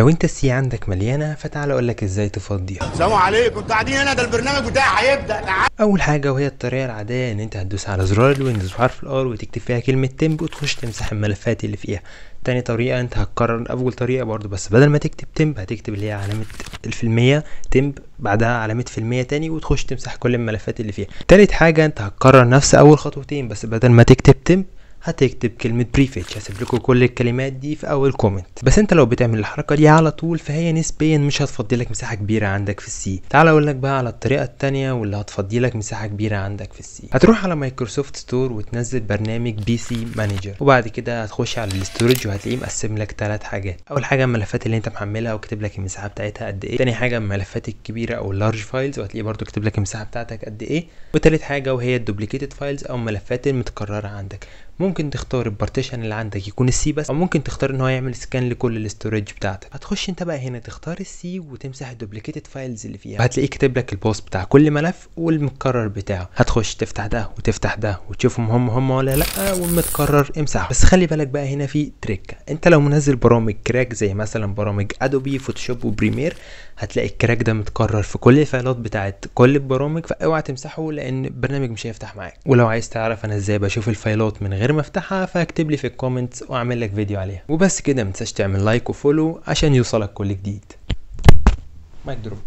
لو انت السي عندك مليانه فتعال اقول لك ازاي تفضيها. السلام عليكم، انتوا قاعدين هنا، ده البرنامج بتاعي هيبدا. اول حاجه وهي الطريقه العاديه ان انت هتدوس على زرار الويندوز وحرف الار وتكتب فيها كلمه تمب وتخش تمسح الملفات اللي فيها. تاني طريقه انت هتكرر اول طريقه برضو، بس بدل ما تكتب تمب هتكتب اللي هي علامه الفيلميه تمب بعدها علامه فيلميه تاني وتخش تمسح كل الملفات اللي فيها. تالت حاجه انت هتكرر نفس اول خطوتين، بس بدل ما تكتب تمب هتكتب كلمة بريفيتش. هسيب لكم كل الكلمات دي في اول كومنت، بس انت لو بتعمل الحركة دي على طول فهي نسبيا مش هتفضي لك مساحة كبيرة عندك في السي. تعال اقول لك بقى على الطريقة التانية واللي هتفضي لك مساحة كبيرة عندك في السي. هتروح على مايكروسوفت ستور وتنزل برنامج بي سي مانجر، وبعد كده هتخش على الاستورج وهتلاقيه مقسم لك 3 حاجات. اول حاجة الملفات اللي انت محملها وكتب لك المساحة بتاعتها قد ايه. تاني حاجة الملفات الكبيرة او اللارج فايلز وهتلاقيه برضو كتب لك المساحة بتاعتك قد ايه. وتالت حاجة وهي الدوبليكيتد فايلز او الملفات المتكررة عندك. ممكن تختار البارتيشن اللي عندك يكون السي بس، او ممكن تختار ان هو يعمل سكان لكل الاستورج بتاعتك. هتخش انت بقى هنا تختار السي وتمسح الدوبليكيتد فايلز اللي فيها، هتلاقيه كاتب لك البوست بتاع كل ملف والمتكرر بتاعه. هتخش تفتح ده وتفتح ده وتشوفهم هم ولا لا، والمتكرر امسحه. بس خلي بالك بقى هنا في تريك، انت لو منزل برامج كراك زي مثلا برامج ادوبي فوتوشوب وبريمير هتلاقي الكراك ده متكرر في كل الفايلات بتاعت كل البرامج، فاوعى تمسحه لان البرنامج مش هيفتح معاك. ولو عايز تعرف انا ازاي بشوف الفايلات من غير ما افتحها فاكتب لي في الكومنتس واعمل لك فيديو عليها. وبس كده، متنساش تعمل لايك وفولو عشان يوصلك كل جديد. مايك دروب.